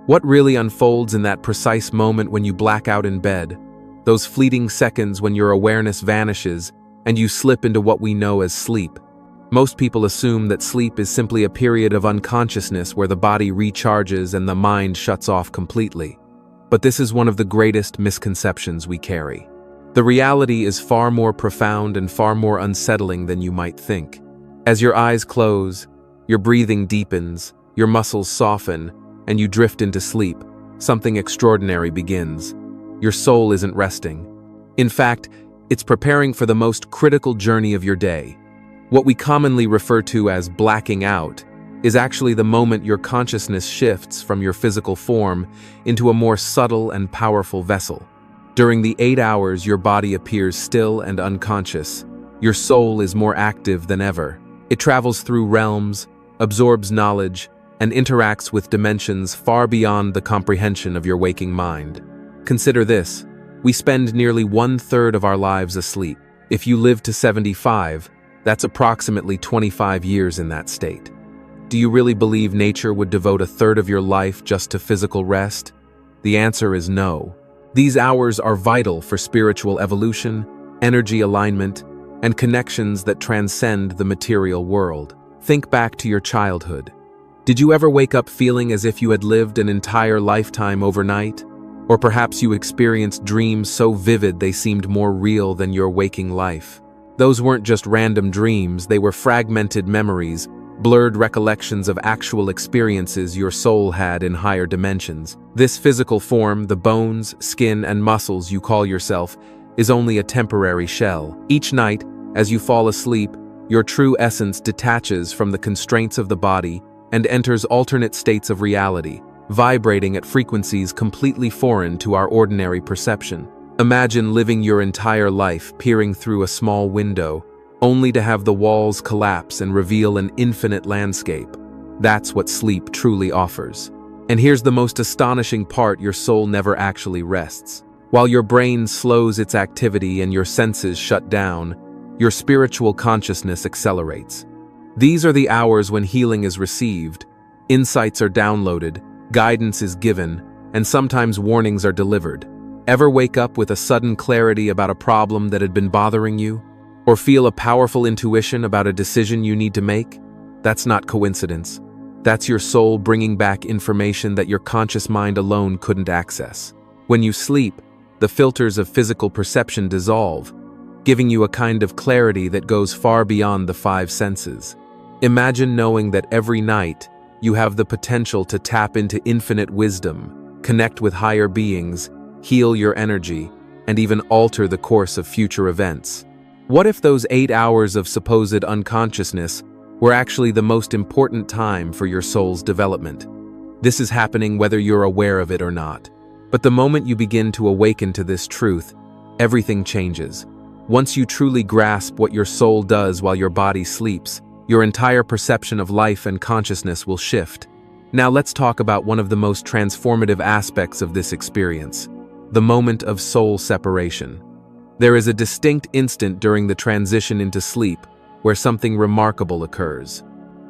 What really unfolds in that precise moment when you black out in bed? Those fleeting seconds when your awareness vanishes and you slip into what we know as sleep. Most people assume that sleep is simply a period of unconsciousness where the body recharges and the mind shuts off completely. But this is one of the greatest misconceptions we carry. The reality is far more profound and far more unsettling than you might think. As your eyes close, your breathing deepens, your muscles soften, and you drift into sleep, something extraordinary begins. Your soul isn't resting. In fact, it's preparing for the most critical journey of your day. What we commonly refer to as blacking out is actually the moment your consciousness shifts from your physical form into a more subtle and powerful vessel. During the 8 hours your body appears still and unconscious, your soul is more active than ever. It travels through realms, absorbs knowledge, and interacts with dimensions far beyond the comprehension of your waking mind. Consider this: we spend nearly 1/3 of our lives asleep. If you live to 75, that's approximately 25 years in that state. Do you really believe nature would devote 1/3 of your life just to physical rest? The answer is no. These hours are vital for spiritual evolution, energy alignment, and connections that transcend the material world. Think back to your childhood. Did you ever wake up feeling as if you had lived an entire lifetime overnight? Or perhaps you experienced dreams so vivid they seemed more real than your waking life. Those weren't just random dreams, they were fragmented memories, blurred recollections of actual experiences your soul had in higher dimensions. This physical form, the bones, skin, and muscles you call yourself, is only a temporary shell. Each night, as you fall asleep, your true essence detaches from the constraints of the body and enters alternate states of reality, vibrating at frequencies completely foreign to our ordinary perception. Imagine living your entire life peering through a small window, only to have the walls collapse and reveal an infinite landscape. That's what sleep truly offers. And here's the most astonishing part: your soul never actually rests. While your brain slows its activity and your senses shut down, your spiritual consciousness accelerates. These are the hours when healing is received, insights are downloaded, guidance is given, and sometimes warnings are delivered. Ever wake up with a sudden clarity about a problem that had been bothering you? Or feel a powerful intuition about a decision you need to make? That's not coincidence. That's your soul bringing back information that your conscious mind alone couldn't access. When you sleep, the filters of physical perception dissolve, giving you a kind of clarity that goes far beyond the 5 senses. Imagine knowing that every night you have the potential to tap into infinite wisdom, connect with higher beings, heal your energy, and even alter the course of future events. What if those 8 hours of supposed unconsciousness were actually the most important time for your soul's development? This is happening whether you're aware of it or not. But the moment you begin to awaken to this truth, everything changes. Once you truly grasp what your soul does while your body sleeps, your entire perception of life and consciousness will shift. Now let's talk about one of the most transformative aspects of this experience: the moment of soul separation. There is a distinct instant during the transition into sleep where something remarkable occurs.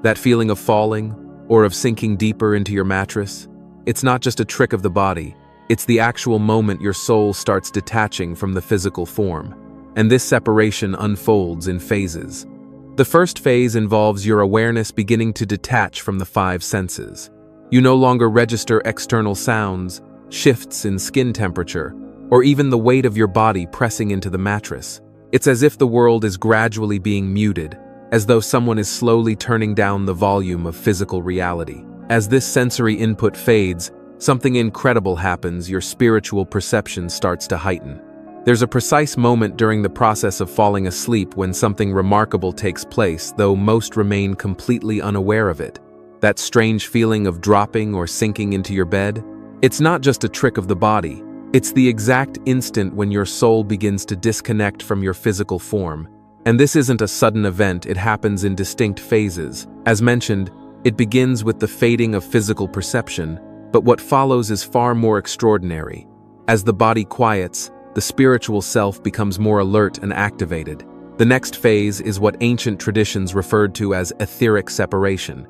That feeling of falling, or of sinking deeper into your mattress, it's not just a trick of the body, it's the actual moment your soul starts detaching from the physical form. And this separation unfolds in phases. The first phase involves your awareness beginning to detach from the 5 senses. You no longer register external sounds, shifts in skin temperature, or even the weight of your body pressing into the mattress. It's as if the world is gradually being muted, as though someone is slowly turning down the volume of physical reality. As this sensory input fades, something incredible happens: your spiritual perception starts to heighten. There's a precise moment during the process of falling asleep when something remarkable takes place, though most remain completely unaware of it. That strange feeling of dropping or sinking into your bed? It's not just a trick of the body. It's the exact instant when your soul begins to disconnect from your physical form. And this isn't a sudden event, it happens in distinct phases. As mentioned, it begins with the fading of physical perception, but what follows is far more extraordinary. As the body quiets, the spiritual self becomes more alert and activated. The next phase is what ancient traditions referred to as etheric separation.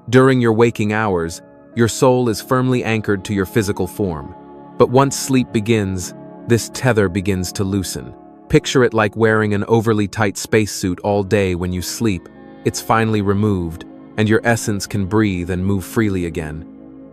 During your waking hours, Your soul is firmly anchored to your physical form. But once sleep begins, this tether begins to loosen. Picture it like wearing an overly tight spacesuit all day. When you sleep, it's finally removed, and your essence can breathe and move freely again.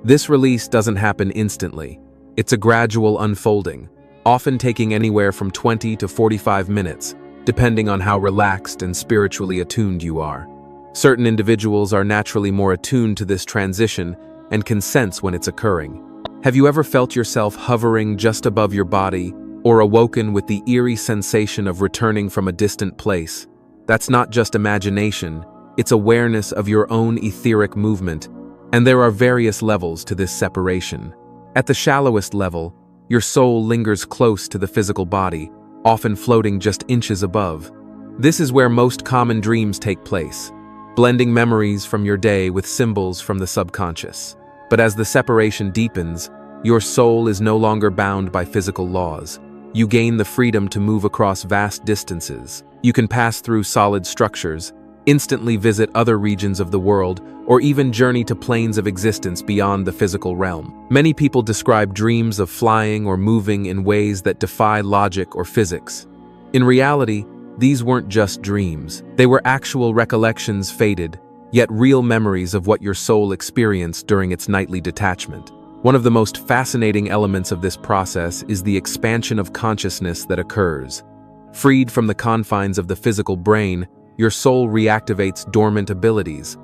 This release doesn't happen instantly. It's a gradual unfolding, often taking anywhere from 20 to 45 minutes, depending on how relaxed and spiritually attuned you are. Certain individuals are naturally more attuned to this transition and can sense when it's occurring. Have you ever felt yourself hovering just above your body, or awoken with the eerie sensation of returning from a distant place? That's not just imagination, it's awareness of your own etheric movement, and there are various levels to this separation. At the shallowest level, your soul lingers close to the physical body, often floating just inches above. This is where most common dreams take place, blending memories from your day with symbols from the subconscious. But as the separation deepens, your soul is no longer bound by physical laws. You gain the freedom to move across vast distances. You can pass through solid structures, instantly visit other regions of the world, or even journey to planes of existence beyond the physical realm. Many people describe dreams of flying or moving in ways that defy logic or physics. In reality, these weren't just dreams. They were actual recollections, faded, yet real memories of what your soul experienced during its nightly detachment. One of the most fascinating elements of this process is the expansion of consciousness that occurs. Freed from the confines of the physical brain, your soul reactivates dormant abilities.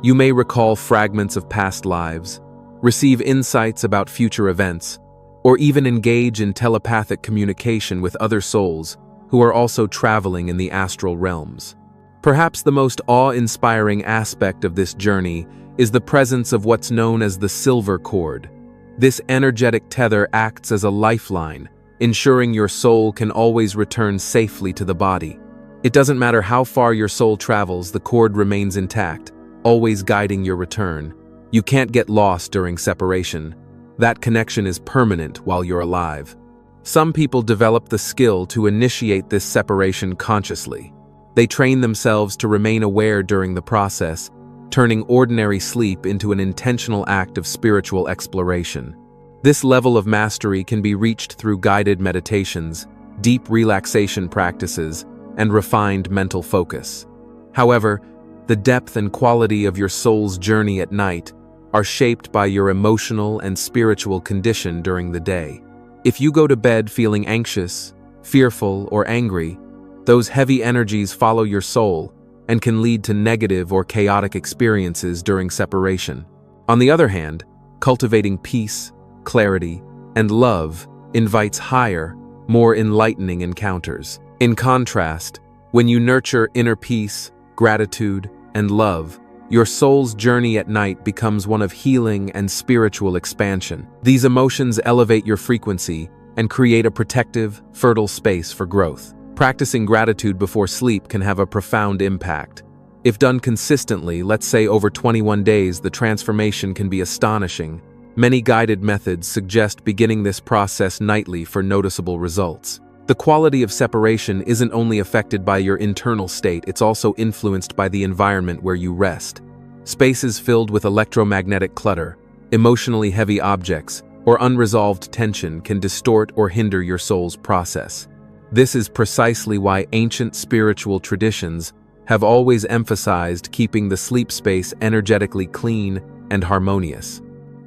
You may recall fragments of past lives, receive insights about future events, or even engage in telepathic communication with other souls who are also traveling in the astral realms. Perhaps the most awe-inspiring aspect of this journey is the presence of what's known as the silver cord. This energetic tether acts as a lifeline, ensuring your soul can always return safely to the body. It doesn't matter how far your soul travels, the cord remains intact, always guiding your return. You can't get lost during separation. That connection is permanent while you're alive. Some people develop the skill to initiate this separation consciously. They train themselves to remain aware during the process, turning ordinary sleep into an intentional act of spiritual exploration. This level of mastery can be reached through guided meditations, deep relaxation practices, and refined mental focus. However, the depth and quality of your soul's journey at night are shaped by your emotional and spiritual condition during the day. If you go to bed feeling anxious, fearful, or angry, those heavy energies follow your soul and can lead to negative or chaotic experiences during separation. On the other hand, cultivating peace, clarity, and love invites higher, more enlightening encounters. In contrast, when you nurture inner peace, gratitude, and love, your soul's journey at night becomes one of healing and spiritual expansion. These emotions elevate your frequency and create a protective, fertile space for growth. Practicing gratitude before sleep can have a profound impact. If done consistently, let's say over 21 days, the transformation can be astonishing. Many guided methods suggest beginning this process nightly for noticeable results. The quality of separation isn't only affected by your internal state, it's also influenced by the environment where you rest. Spaces filled with electromagnetic clutter, emotionally heavy objects, or unresolved tension can distort or hinder your soul's process. This is precisely why ancient spiritual traditions have always emphasized keeping the sleep space energetically clean and harmonious.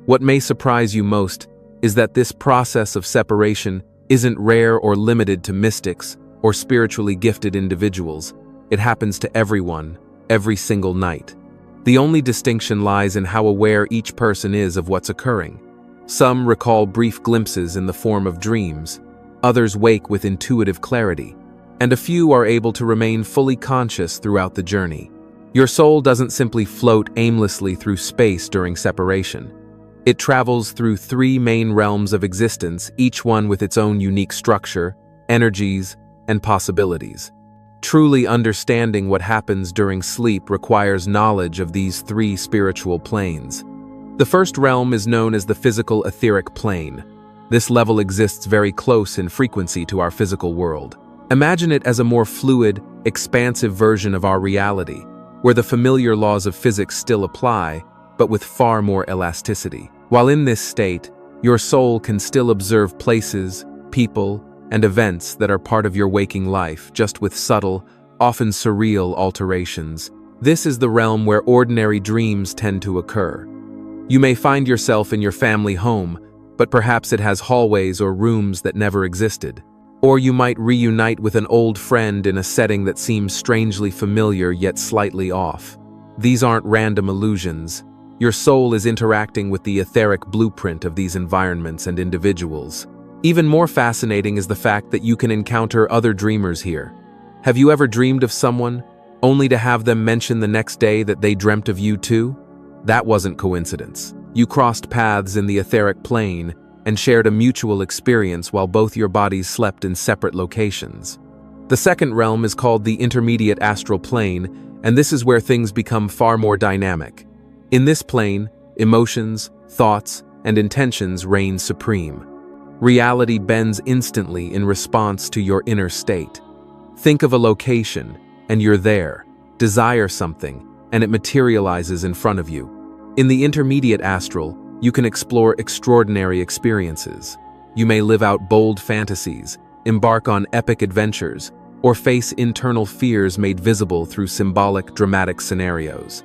What may surprise you most is that this process of separation isn't rare or limited to mystics or spiritually gifted individuals. It happens to everyone, every single night. The only distinction lies in how aware each person is of what's occurring. Some recall brief glimpses in the form of dreams, others wake with intuitive clarity, and a few are able to remain fully conscious throughout the journey. Your soul doesn't simply float aimlessly through space during separation. It travels through three main realms of existence, each one with its own unique structure, energies, and possibilities. Truly understanding what happens during sleep requires knowledge of these three spiritual planes. The first realm is known as the physical etheric plane. This level exists very close in frequency to our physical world. Imagine it as a more fluid, expansive version of our reality, where the familiar laws of physics still apply, but with far more elasticity. While in this state, your soul can still observe places, people, and events that are part of your waking life, just with subtle, often surreal alterations. This is the realm where ordinary dreams tend to occur. You may find yourself in your family home, but perhaps it has hallways or rooms that never existed. Or you might reunite with an old friend in a setting that seems strangely familiar yet slightly off. These aren't random illusions. Your soul is interacting with the etheric blueprint of these environments and individuals. Even more fascinating is the fact that you can encounter other dreamers here. Have you ever dreamed of someone, only to have them mention the next day that they dreamt of you too? That wasn't coincidence. You crossed paths in the etheric plane and shared a mutual experience while both your bodies slept in separate locations. The second realm is called the intermediate astral plane, and this is where things become far more dynamic. In this plane, emotions, thoughts, and intentions reign supreme. Reality bends instantly in response to your inner state. Think of a location, and you're there. Desire something, and it materializes in front of you. In the intermediate astral, you can explore extraordinary experiences. You may live out bold fantasies, embark on epic adventures, or face internal fears made visible through symbolic, dramatic scenarios.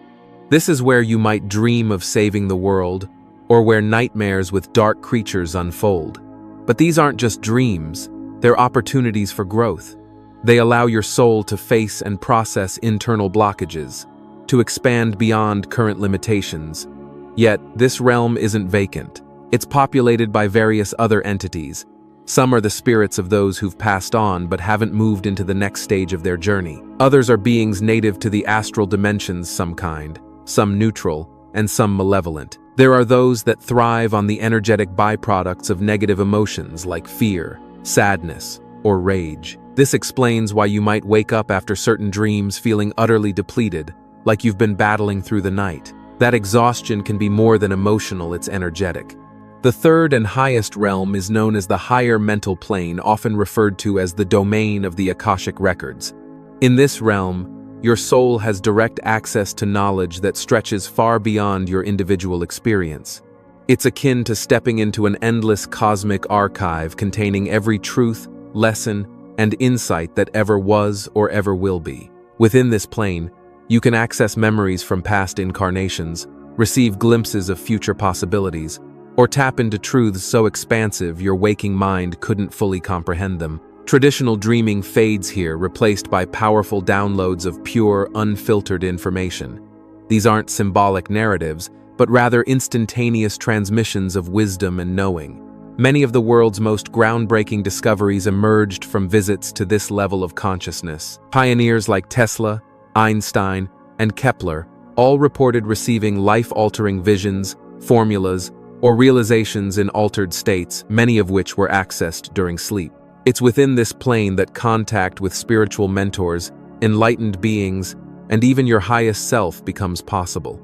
This is where you might dream of saving the world, or where nightmares with dark creatures unfold. But these aren't just dreams, they're opportunities for growth. They allow your soul to face and process internal blockages, to expand beyond current limitations. Yet, this realm isn't vacant. It's populated by various other entities. Some are the spirits of those who've passed on but haven't moved into the next stage of their journey. Others are beings native to the astral dimensions, some kind, some neutral, and some malevolent. There are those that thrive on the energetic byproducts of negative emotions like fear, sadness, or rage. This explains why you might wake up after certain dreams feeling utterly depleted, like you've been battling through the night. That exhaustion can be more than emotional, it's energetic. The third and highest realm is known as the higher mental plane, often referred to as the domain of the Akashic records. In this realm, your soul has direct access to knowledge that stretches far beyond your individual experience. It's akin to stepping into an endless cosmic archive containing every truth, lesson, and insight that ever was or ever will be. Within this plane, you can access memories from past incarnations, receive glimpses of future possibilities, or tap into truths so expansive your waking mind couldn't fully comprehend them. Traditional dreaming fades here, replaced by powerful downloads of pure, unfiltered information. These aren't symbolic narratives, but rather instantaneous transmissions of wisdom and knowing. Many of the world's most groundbreaking discoveries emerged from visits to this level of consciousness. Pioneers like Tesla, Einstein, and Kepler all reported receiving life-altering visions, formulas, or realizations in altered states, many of which were accessed during sleep. It's within this plane that contact with spiritual mentors, enlightened beings, and even your highest self becomes possible.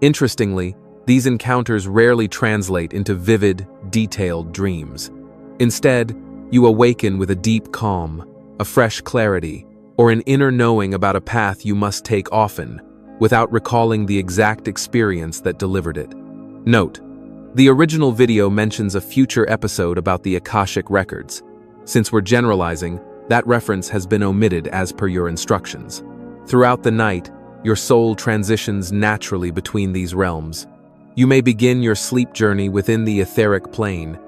Interestingly, these encounters rarely translate into vivid, detailed dreams. Instead, you awaken with a deep calm, a fresh clarity, or an inner knowing about a path you must take often, without recalling the exact experience that delivered it. Note: the original video mentions a future episode about the Akashic records. Since we're generalizing, that reference has been omitted as per your instructions. Throughout the night, your soul transitions naturally between these realms. You may begin your sleep journey within the etheric plane,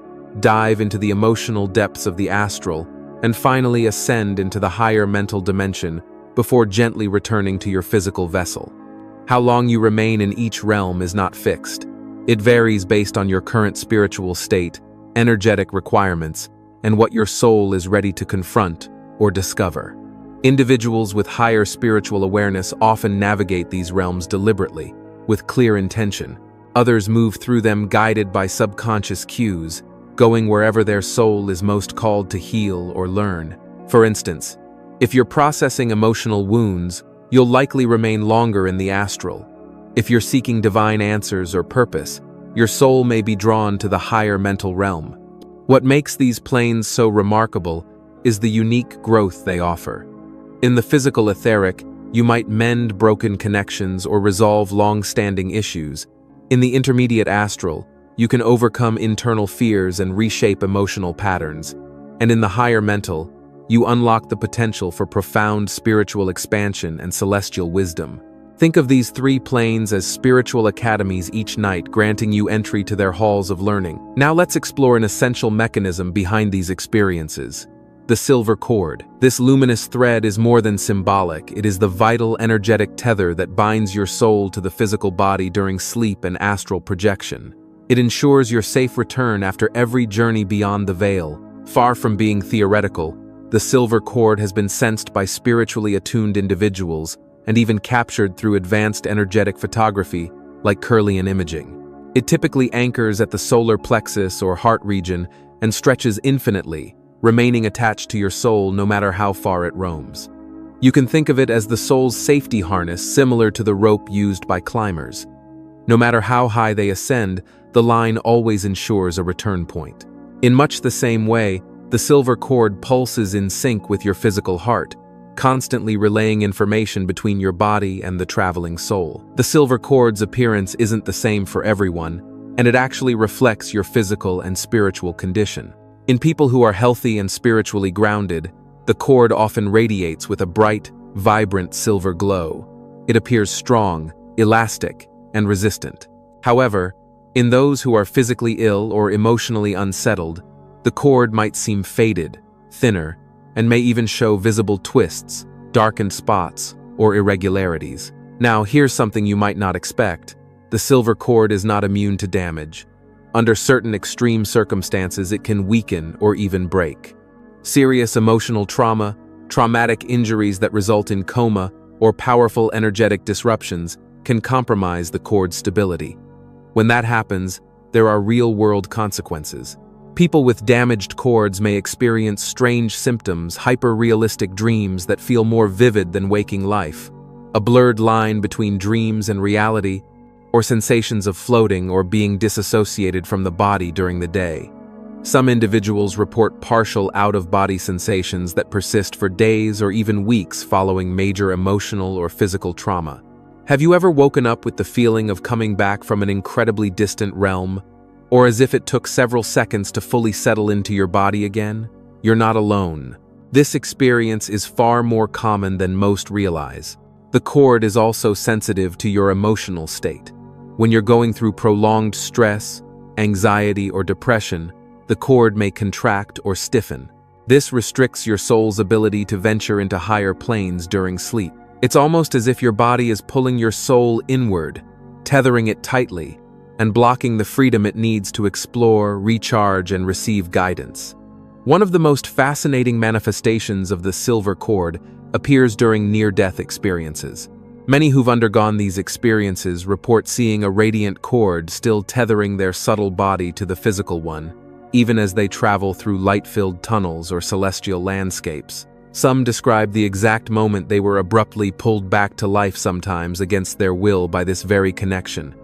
dive into the emotional depths of the astral, and finally ascend into the higher mental dimension before gently returning to your physical vessel. How long you remain in each realm is not fixed. It varies based on your current spiritual state, energetic requirements, and what your soul is ready to confront or discover. Individuals with higher spiritual awareness often navigate these realms deliberately, with clear intention. Others move through them guided by subconscious cues, going wherever their soul is most called to heal or learn. For instance, if you're processing emotional wounds, you'll likely remain longer in the astral. If you're seeking divine answers or purpose, your soul may be drawn to the higher mental realm. What makes these planes so remarkable is the unique growth they offer. In the physical etheric, you might mend broken connections or resolve long-standing issues. In the intermediate astral, you can overcome internal fears and reshape emotional patterns. And in the higher mental, you unlock the potential for profound spiritual expansion and celestial wisdom. Think of these three planes as spiritual academies each night, granting you entry to their halls of learning. Now let's explore an essential mechanism behind these experiences: the silver cord. This luminous thread is more than symbolic. It is the vital, energetic tether that binds your soul to the physical body during sleep and astral projection. It ensures your safe return after every journey beyond the veil. Far from being theoretical, the silver cord has been sensed by spiritually attuned individuals and even captured through advanced energetic photography like Kirlian imaging. It typically anchors at the solar plexus or heart region and stretches infinitely, remaining attached to your soul no matter how far it roams. You can think of it as the soul's safety harness, similar to the rope used by climbers. No matter how high they ascend, the line always ensures a return point. In much the same way, the silver cord pulses in sync with your physical heart, constantly relaying information between your body and the traveling soul. The silver cord's appearance isn't the same for everyone, and it actually reflects your physical and spiritual condition. In people who are healthy and spiritually grounded, the cord often radiates with a bright, vibrant silver glow. It appears strong, elastic, and resistant. However, in those who are physically ill or emotionally unsettled, the cord might seem faded, thinner, and may even show visible twists, darkened spots, or irregularities. Now, here's something you might not expect. The silver cord is not immune to damage. Under certain extreme circumstances, it can weaken or even break. Serious emotional trauma, traumatic injuries that result in coma, or powerful energetic disruptions can compromise the cord's stability. When that happens, there are real-world consequences. People with damaged cords may experience strange symptoms, hyper-realistic dreams that feel more vivid than waking life, a blurred line between dreams and reality, or sensations of floating or being disassociated from the body during the day. Some individuals report partial out-of-body sensations that persist for days or even weeks following major emotional or physical trauma. Have you ever woken up with the feeling of coming back from an incredibly distant realm, or as if it took several seconds to fully settle into your body again? You're not alone. This experience is far more common than most realize. The cord is also sensitive to your emotional state. When you're going through prolonged stress, anxiety, or depression, the cord may contract or stiffen. This restricts your soul's ability to venture into higher planes during sleep. It's almost as if your body is pulling your soul inward, tethering it tightly, and blocking the freedom it needs to explore, recharge, and receive guidance. One of the most fascinating manifestations of the silver cord appears during near-death experiences. Many who've undergone these experiences report seeing a radiant cord still tethering their subtle body to the physical one, even as they travel through light-filled tunnels or celestial landscapes. Some describe the exact moment they were abruptly pulled back to life, sometimes against their will, by this very connection.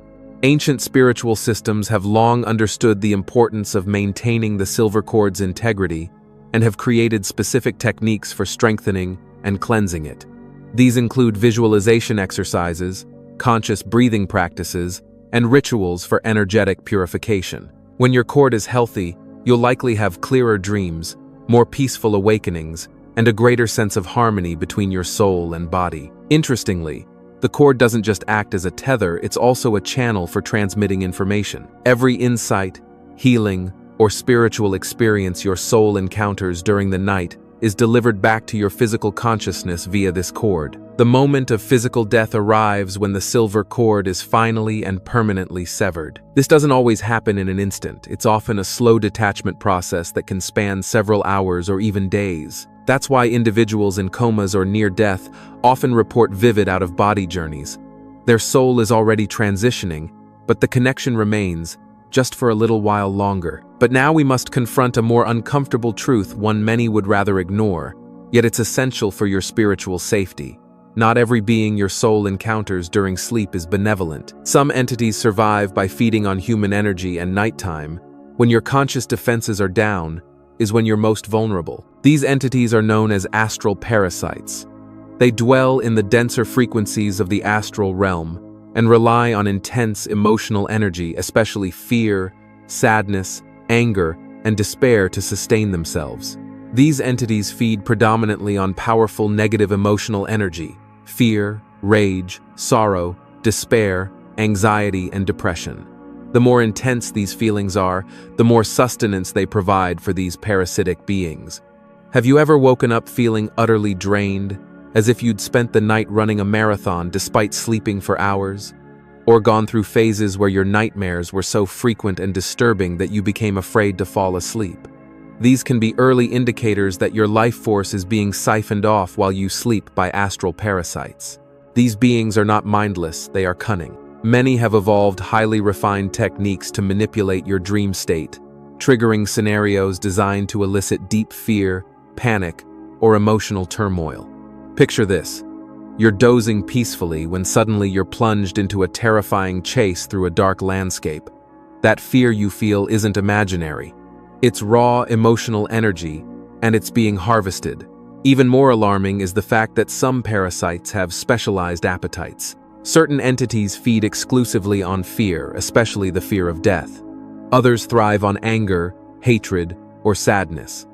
Ancient spiritual systems have long understood the importance of maintaining the silver cord's integrity and have created specific techniques for strengthening and cleansing it. These include visualization exercises, conscious breathing practices, and rituals for energetic purification. When your cord is healthy, you'll likely have clearer dreams, more peaceful awakenings, and a greater sense of harmony between your soul and body. Interestingly, the cord doesn't just act as a tether, it's also a channel for transmitting information. Every insight, healing, or spiritual experience your soul encounters during the night is delivered back to your physical consciousness via this cord. The moment of physical death arrives when the silver cord is finally and permanently severed. This doesn't always happen in an instant. It's often a slow detachment process that can span several hours or even days. That's why individuals in comas or near death often report vivid out-of-body journeys. Their soul is already transitioning, but the connection remains, just for a little while longer. But now we must confront a more uncomfortable truth, one many would rather ignore, yet it's essential for your spiritual safety. Not every being your soul encounters during sleep is benevolent. Some entities survive by feeding on human energy, and nighttime, when your conscious defenses are down, is when you're most vulnerable. These entities are known as astral parasites. They dwell in the denser frequencies of the astral realm, and rely on intense emotional energy, especially fear, sadness, anger, and despair to sustain themselves. These entities feed predominantly on powerful negative emotional energy: fear, rage, sorrow, despair, anxiety, and depression. The more intense these feelings are, the more sustenance they provide for these parasitic beings. Have you ever woken up feeling utterly drained, as if you'd spent the night running a marathon despite sleeping for hours? Or gone through phases where your nightmares were so frequent and disturbing that you became afraid to fall asleep? These can be early indicators that your life force is being siphoned off while you sleep by astral parasites. These beings are not mindless, they are cunning. Many have evolved highly refined techniques to manipulate your dream state, triggering scenarios designed to elicit deep fear, panic, or emotional turmoil. Picture this. You're dozing peacefully when suddenly you're plunged into a terrifying chase through a dark landscape. That fear you feel isn't imaginary. It's raw emotional energy, and it's being harvested. Even more alarming is the fact that some parasites have specialized appetites. Certain entities feed exclusively on fear, especially the fear of death. Others thrive on anger, hatred, or sadness.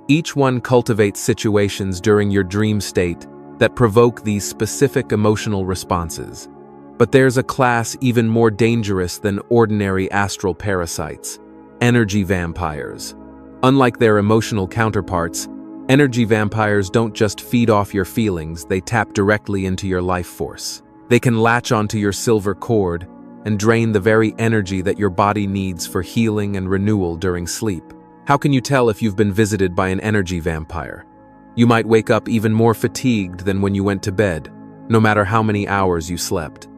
Each one cultivates situations during your dream state that provoke these specific emotional responses. But there's a class even more dangerous than ordinary astral parasites: energy vampires. Unlike their emotional counterparts, energy vampires don't just feed off your feelings, they tap directly into your life force. They can latch onto your silver cord and drain the very energy that your body needs for healing and renewal during sleep. How can you tell if you've been visited by an energy vampire? You might wake up even more fatigued than when you went to bed, no matter how many hours you slept.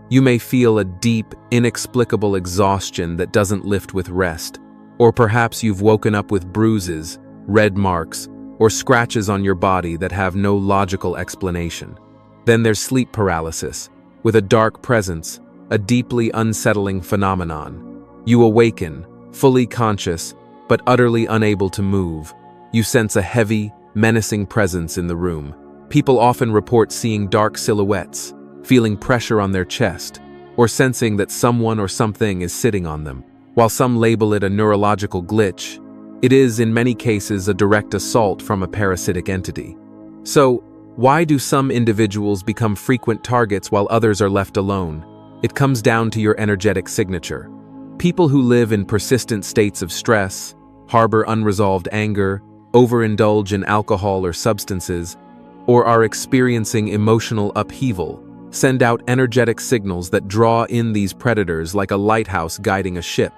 You may feel a deep, inexplicable exhaustion that doesn't lift with rest, or perhaps you've woken up with bruises, red marks, or scratches on your body that have no logical explanation. Then there's sleep paralysis, with a dark presence, a deeply unsettling phenomenon. You awaken, fully conscious, but utterly unable to move. You sense a heavy, menacing presence in the room. People often report seeing dark silhouettes, feeling pressure on their chest, or sensing that someone or something is sitting on them. While some label it a neurological glitch, it is, in many cases, a direct assault from a parasitic entity. So, why do some individuals become frequent targets while others are left alone? It comes down to your energetic signature. People who live in persistent states of stress, harbor unresolved anger, overindulge in alcohol or substances, or are experiencing emotional upheaval, send out energetic signals that draw in these predators like a lighthouse guiding a ship.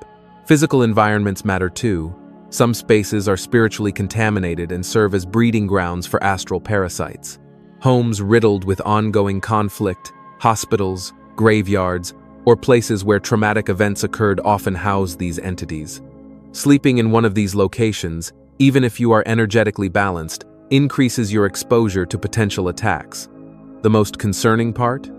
Physical environments matter too. Some spaces are spiritually contaminated and serve as breeding grounds for astral parasites. Homes riddled with ongoing conflict, hospitals, graveyards, or places where traumatic events occurred often house these entities. Sleeping in one of these locations, even if you are energetically balanced, increases your exposure to potential attacks. The most concerning part?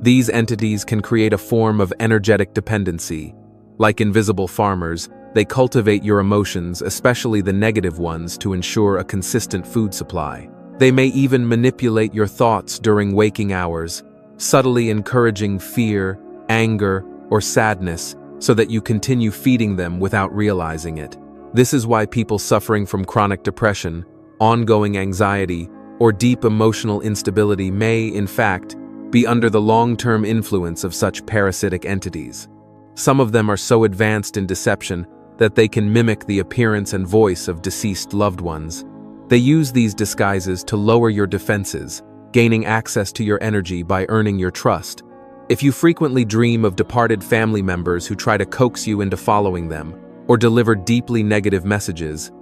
These entities can create a form of energetic dependency. Like invisible farmers, they cultivate your emotions, especially the negative ones, to ensure a consistent food supply. They may even manipulate your thoughts during waking hours, subtly encouraging fear, anger, or sadness so that you continue feeding them without realizing it. This is why people suffering from chronic depression, ongoing anxiety, or deep emotional instability may, in fact, be under the long-term influence of such parasitic entities. Some of them are so advanced in deception that they can mimic the appearance and voice of deceased loved ones. They use these disguises to lower your defenses, gaining access to your energy by earning your trust. If you frequently dream of departed family members who try to coax you into following them, or deliver deeply negative messages,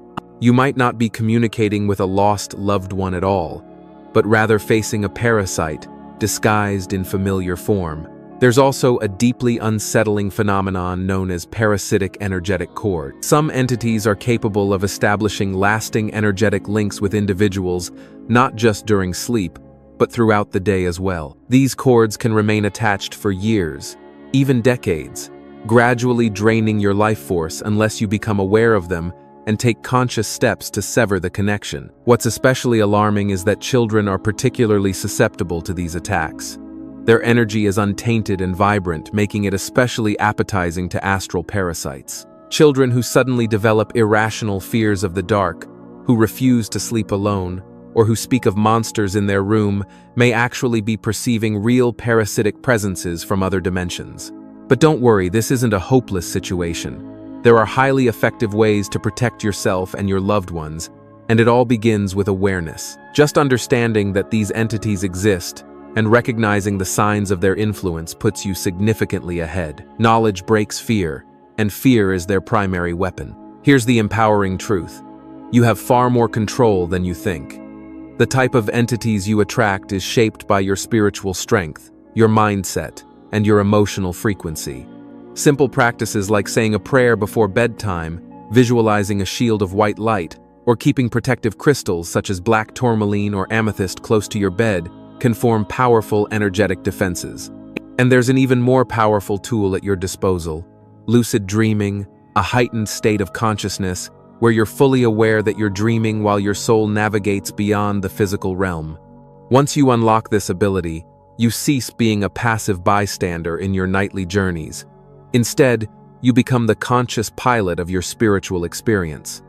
you might not be communicating with a lost loved one at all, but rather facing a parasite disguised in familiar form. There's also a deeply unsettling phenomenon known as parasitic energetic cord. Some entities are capable of establishing lasting energetic links with individuals, not just during sleep, but throughout the day as well. These cords can remain attached for years, even decades, gradually draining your life force unless you become aware of them and take conscious steps to sever the connection. What's especially alarming is that children are particularly susceptible to these attacks. Their energy is untainted and vibrant, making it especially appetizing to astral parasites. Children who suddenly develop irrational fears of the dark, who refuse to sleep alone, or who speak of monsters in their room may actually be perceiving real parasitic presences from other dimensions. But don't worry, this isn't a hopeless situation. There are highly effective ways to protect yourself and your loved ones, and it all begins with awareness. Just understanding that these entities exist and recognizing the signs of their influence puts you significantly ahead. Knowledge breaks fear, and fear is their primary weapon. Here's the empowering truth. You have far more control than you think. The type of entities you attract is shaped by your spiritual strength, your mindset, and your emotional frequency. Simple practices like saying a prayer before bedtime, visualizing a shield of white light, or keeping protective crystals such as black tourmaline or amethyst close to your bed can form powerful energetic defenses. And there's an even more powerful tool at your disposal: lucid dreaming, a heightened state of consciousness where you're fully aware that you're dreaming while your soul navigates beyond the physical realm. Once you unlock this ability, you cease being a passive bystander in your nightly journeys. Instead, you become the conscious pilot of your spiritual experience.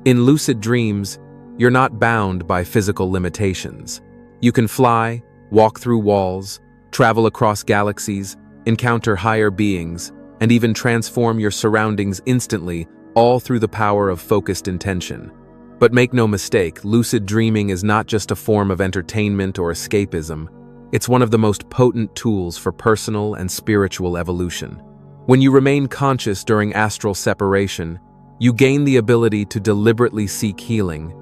In lucid dreams, you're not bound by physical limitations. You can fly, walk through walls, travel across galaxies, encounter higher beings, and even transform your surroundings instantly, all through the power of focused intention. But make no mistake, lucid dreaming is not just a form of entertainment or escapism. It's one of the most potent tools for personal and spiritual evolution. When you remain conscious during astral separation, you gain the ability to deliberately seek healing,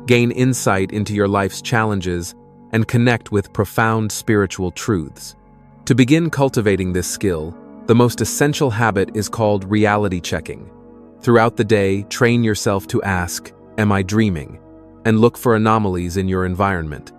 gain insight into your life's challenges, and connect with profound spiritual truths. To begin cultivating this skill, the most essential habit is called reality checking. Throughout the day, train yourself to ask, "Am I dreaming?" and look for anomalies in your environment.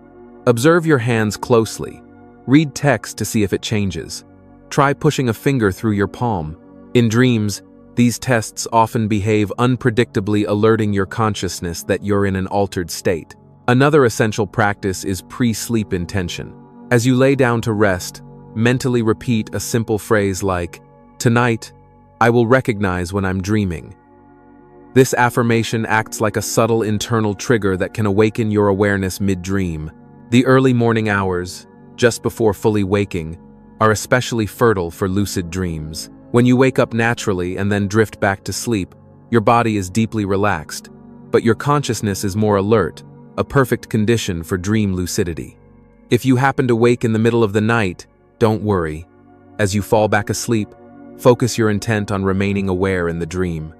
Observe your hands closely. Read text to see if it changes. Try pushing a finger through your palm. In dreams, these tests often behave unpredictably, alerting your consciousness that you're in an altered state. Another essential practice is pre-sleep intention. As you lay down to rest, mentally repeat a simple phrase like, "Tonight, I will recognize when I'm dreaming." This affirmation acts like a subtle internal trigger that can awaken your awareness mid-dream. The early morning hours, just before fully waking, are especially fertile for lucid dreams. When you wake up naturally and then drift back to sleep, your body is deeply relaxed, but your consciousness is more alert, a perfect condition for dream lucidity. If you happen to wake in the middle of the night, don't worry. As you fall back asleep, focus your intent on remaining aware in the dream.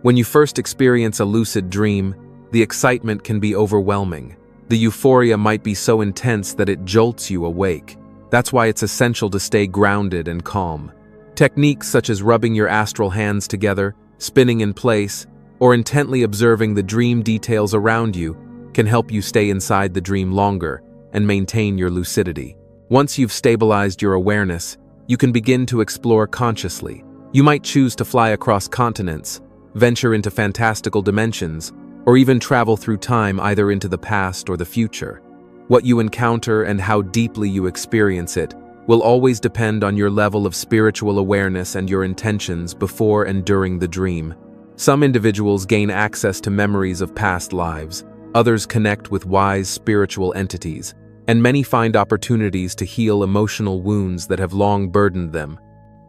When you first experience a lucid dream, the excitement can be overwhelming. The euphoria might be so intense that it jolts you awake. That's why it's essential to stay grounded and calm. Techniques such as rubbing your astral hands together, spinning in place, or intently observing the dream details around you can help you stay inside the dream longer and maintain your lucidity. Once you've stabilized your awareness, you can begin to explore consciously. You might choose to fly across continents, venture into fantastical dimensions, or even travel through time, either into the past or the future. What you encounter and how deeply you experience it will always depend on your level of spiritual awareness and your intentions before and during the dream. Some individuals gain access to memories of past lives, others connect with wise spiritual entities, and many find opportunities to heal emotional wounds that have long burdened them.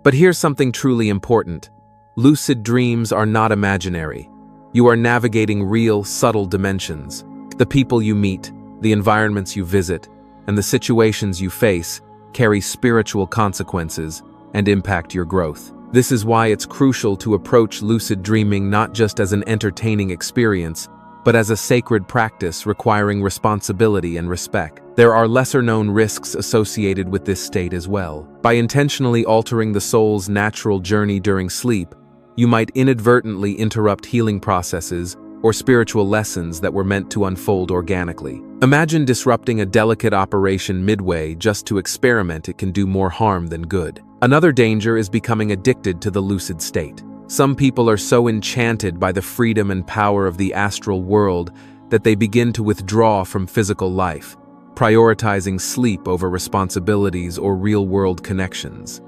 But here's something truly important. Lucid dreams are not imaginary. You are navigating real, subtle dimensions. The people you meet, the environments you visit, and the situations you face carry spiritual consequences and impact your growth. This is why it's crucial to approach lucid dreaming not just as an entertaining experience, but as a sacred practice requiring responsibility and respect. There are lesser-known risks associated with this state as well. By intentionally altering the soul's natural journey during sleep, you might inadvertently interrupt healing processes or spiritual lessons that were meant to unfold organically. Imagine disrupting a delicate operation midway just to experiment. It can do more harm than good. Another danger is becoming addicted to the lucid state. Some people are so enchanted by the freedom and power of the astral world that they begin to withdraw from physical life, prioritizing sleep over responsibilities or real-world connections.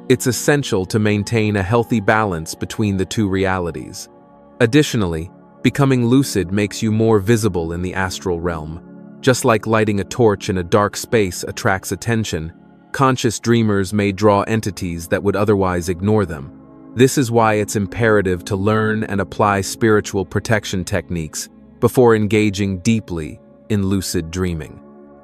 It's essential to maintain a healthy balance between the two realities. Additionally, becoming lucid makes you more visible in the astral realm. Just like lighting a torch in a dark space attracts attention, conscious dreamers may draw entities that would otherwise ignore them. This is why it's imperative to learn and apply spiritual protection techniques before engaging deeply in lucid dreaming.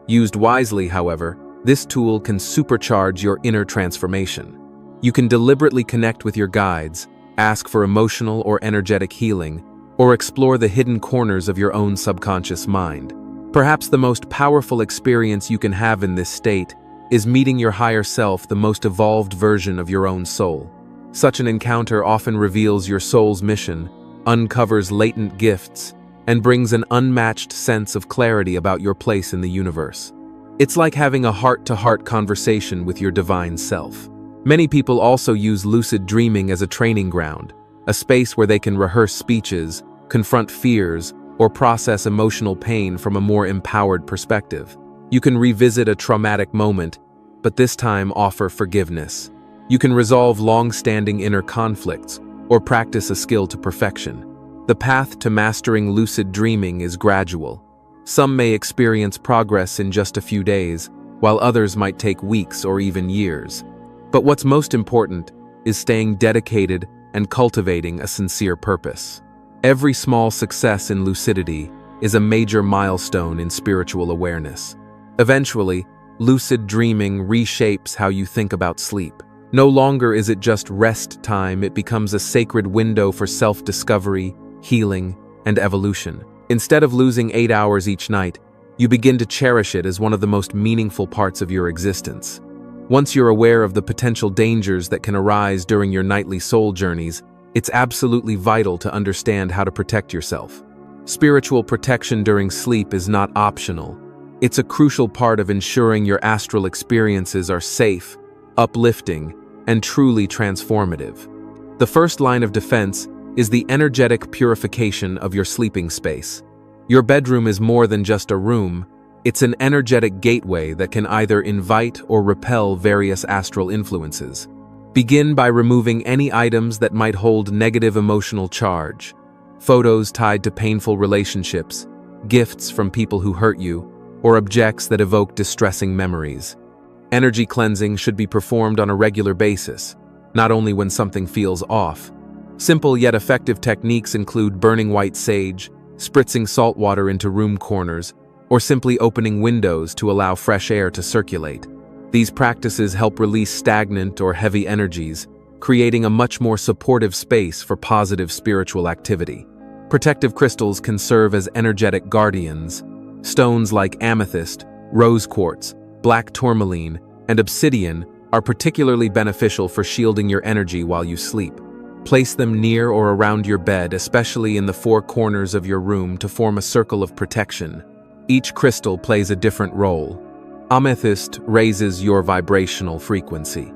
Used wisely, however, this tool can supercharge your inner transformation. You can deliberately connect with your guides, ask for emotional or energetic healing, or explore the hidden corners of your own subconscious mind. Perhaps the most powerful experience you can have in this state is meeting your higher self, the most evolved version of your own soul. Such an encounter often reveals your soul's mission, uncovers latent gifts, and brings an unmatched sense of clarity about your place in the universe. It's like having a heart-to-heart conversation with your divine self. Many people also use lucid dreaming as a training ground, a space where they can rehearse speeches, confront fears, or process emotional pain from a more empowered perspective. You can revisit a traumatic moment, but this time offer forgiveness. You can resolve long-standing inner conflicts or practice a skill to perfection. The path to mastering lucid dreaming is gradual. Some may experience progress in just a few days, while others might take weeks or even years. But what's most important is staying dedicated and cultivating a sincere purpose. Every small success in lucidity is a major milestone in spiritual awareness. Eventually, lucid dreaming reshapes how you think about sleep. No longer is it just rest time, it becomes a sacred window for self-discovery, healing, and evolution. Instead of losing 8 hours each night, you begin to cherish it as one of the most meaningful parts of your existence. Once you're aware of the potential dangers that can arise during your nightly soul journeys, it's absolutely vital to understand how to protect yourself. Spiritual protection during sleep is not optional. It's a crucial part of ensuring your astral experiences are safe, uplifting, and truly transformative. The first line of defense is the energetic purification of your sleeping space. Your bedroom is more than just a room, it's an energetic gateway that can either invite or repel various astral influences. Begin by removing any items that might hold negative emotional charge. Photos tied to painful relationships, gifts from people who hurt you, or objects that evoke distressing memories. Energy cleansing should be performed on a regular basis, not only when something feels off. Simple yet effective techniques include burning white sage, spritzing salt water into room corners, or simply opening windows to allow fresh air to circulate. These practices help release stagnant or heavy energies, creating a much more supportive space for positive spiritual activity. Protective crystals can serve as energetic guardians. Stones like amethyst, rose quartz, black tourmaline, and obsidian are particularly beneficial for shielding your energy while you sleep. Place them near or around your bed, especially in the four corners of your room, to form a circle of protection. Each crystal plays a different role. Amethyst raises your vibrational frequency.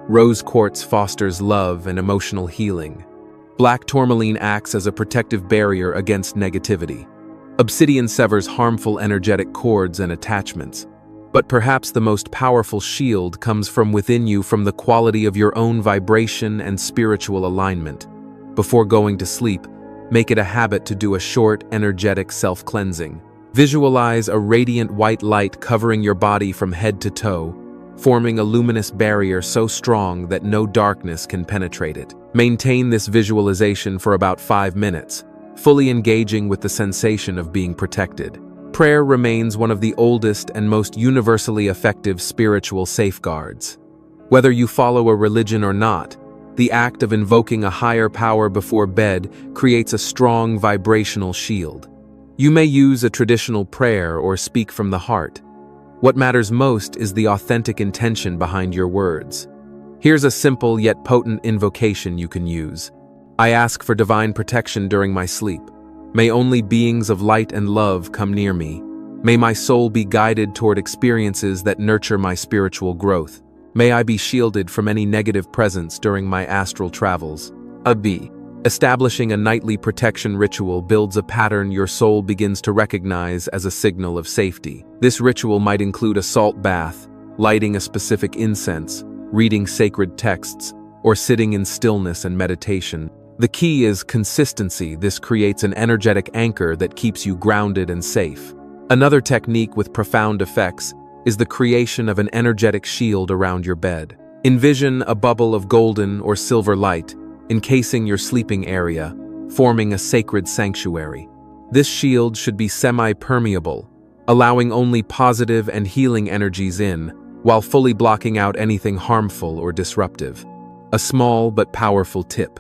Rose quartz fosters love and emotional healing. Black tourmaline acts as a protective barrier against negativity. Obsidian severs harmful energetic cords and attachments. But perhaps the most powerful shield comes from within you, from the quality of your own vibration and spiritual alignment. Before going to sleep, make it a habit to do a short, energetic self-cleansing. Visualize a radiant white light covering your body from head to toe, forming a luminous barrier so strong that no darkness can penetrate it. Maintain this visualization for about 5 minutes, fully engaging with the sensation of being protected. Prayer remains one of the oldest and most universally effective spiritual safeguards. Whether you follow a religion or not, the act of invoking a higher power before bed creates a strong vibrational shield. You may use a traditional prayer or speak from the heart. What matters most is the authentic intention behind your words. Here's a simple yet potent invocation you can use. I ask for divine protection during my sleep. May only beings of light and love come near me. May my soul be guided toward experiences that nurture my spiritual growth. May I be shielded from any negative presence during my astral travels. Establishing a nightly protection ritual builds a pattern your soul begins to recognize as a signal of safety. This ritual might include a salt bath, lighting a specific incense, reading sacred texts, or sitting in stillness and meditation. The key is consistency. This creates an energetic anchor that keeps you grounded and safe. Another technique with profound effects is the creation of an energetic shield around your bed. Envision a bubble of golden or silver light encasing your sleeping area, forming a sacred sanctuary. This shield should be semi-permeable, allowing only positive and healing energies in, while fully blocking out anything harmful or disruptive. A small but powerful tip: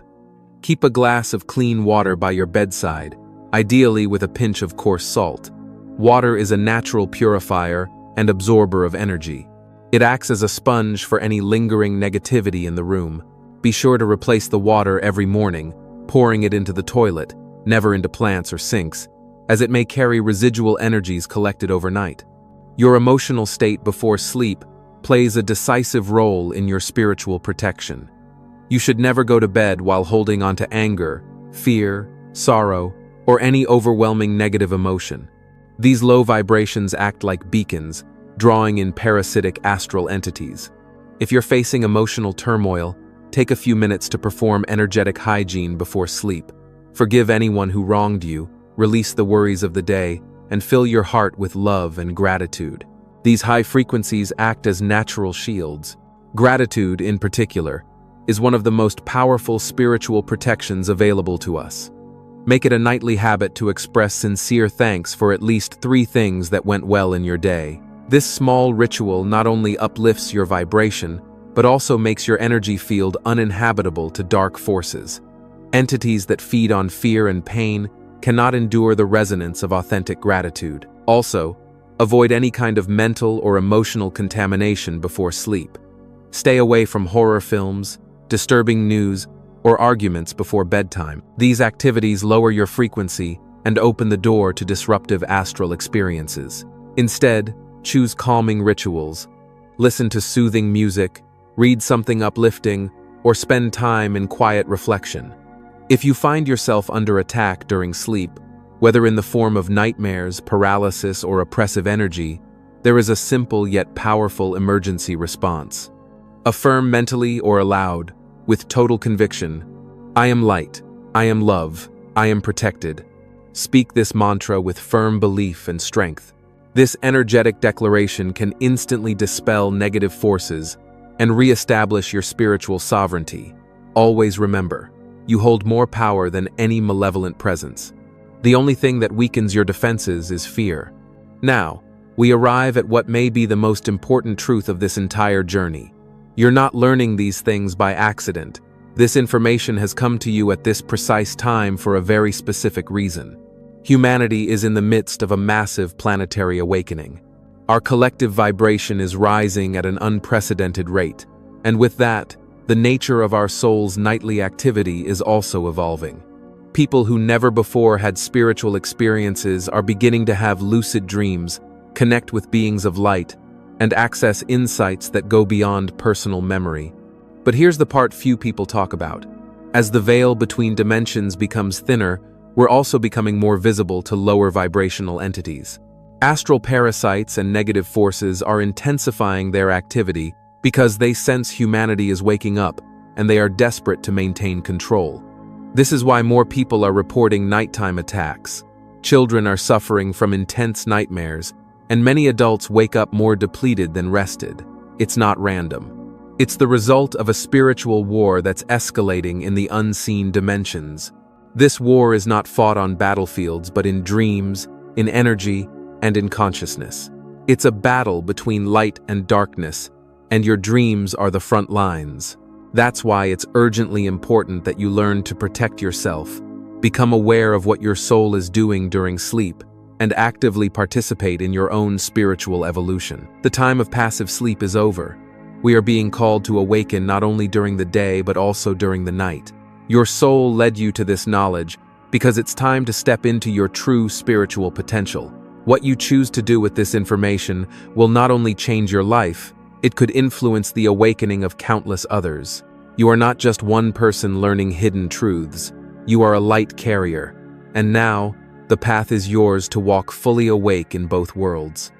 keep a glass of clean water by your bedside, ideally with a pinch of coarse salt. Water is a natural purifier and absorber of energy. It acts as a sponge for any lingering negativity in the room. Be sure to replace the water every morning, pouring it into the toilet, never into plants or sinks, as it may carry residual energies collected overnight. Your emotional state before sleep plays a decisive role in your spiritual protection. You should never go to bed while holding on to anger, fear, sorrow, or any overwhelming negative emotion. These low vibrations act like beacons, drawing in parasitic astral entities. If you're facing emotional turmoil, take a few minutes to perform energetic hygiene before sleep. Forgive anyone who wronged you, release the worries of the day, and fill your heart with love and gratitude. These high frequencies act as natural shields. Gratitude, in particular, is one of the most powerful spiritual protections available to us. Make it a nightly habit to express sincere thanks for at least 3 things that went well in your day. This small ritual not only uplifts your vibration, but also makes your energy field uninhabitable to dark forces. Entities that feed on fear and pain cannot endure the resonance of authentic gratitude. Also, avoid any kind of mental or emotional contamination before sleep. Stay away from horror films, disturbing news, or arguments before bedtime. These activities lower your frequency and open the door to disruptive astral experiences. Instead, choose calming rituals. Listen to soothing music, read something uplifting, or spend time in quiet reflection. If you find yourself under attack during sleep, whether in the form of nightmares, paralysis, or oppressive energy, there is a simple yet powerful emergency response. Affirm mentally or aloud, with total conviction, "I am light, I am love, I am protected." Speak this mantra with firm belief and strength. This energetic declaration can instantly dispel negative forces and re-establish your spiritual sovereignty. Always remember, you hold more power than any malevolent presence. The only thing that weakens your defenses is fear. Now, we arrive at what may be the most important truth of this entire journey. You're not learning these things by accident. This information has come to you at this precise time for a very specific reason. Humanity is in the midst of a massive planetary awakening. Our collective vibration is rising at an unprecedented rate, and with that, the nature of our soul's nightly activity is also evolving. People who never before had spiritual experiences are beginning to have lucid dreams, connect with beings of light, and access insights that go beyond personal memory. But here's the part few people talk about. As the veil between dimensions becomes thinner, we're also becoming more visible to lower vibrational entities. Astral parasites and negative forces are intensifying their activity because they sense humanity is waking up and they are desperate to maintain control. This is why more people are reporting nighttime attacks. Children are suffering from intense nightmares, and many adults wake up more depleted than rested. It's not random. It's the result of a spiritual war that's escalating in the unseen dimensions. This war is not fought on battlefields, but in dreams, in energy, and in consciousness. It's a battle between light and darkness, and your dreams are the front lines. That's why it's urgently important that you learn to protect yourself, become aware of what your soul is doing during sleep, and actively participate in your own spiritual evolution. The time of passive sleep is over. We are being called to awaken not only during the day but also during the night. Your soul led you to this knowledge because it's time to step into your true spiritual potential. What you choose to do with this information will not only change your life, it could influence the awakening of countless others. You are not just one person learning hidden truths. You are a light carrier, and now, the path is yours to walk fully awake in both worlds.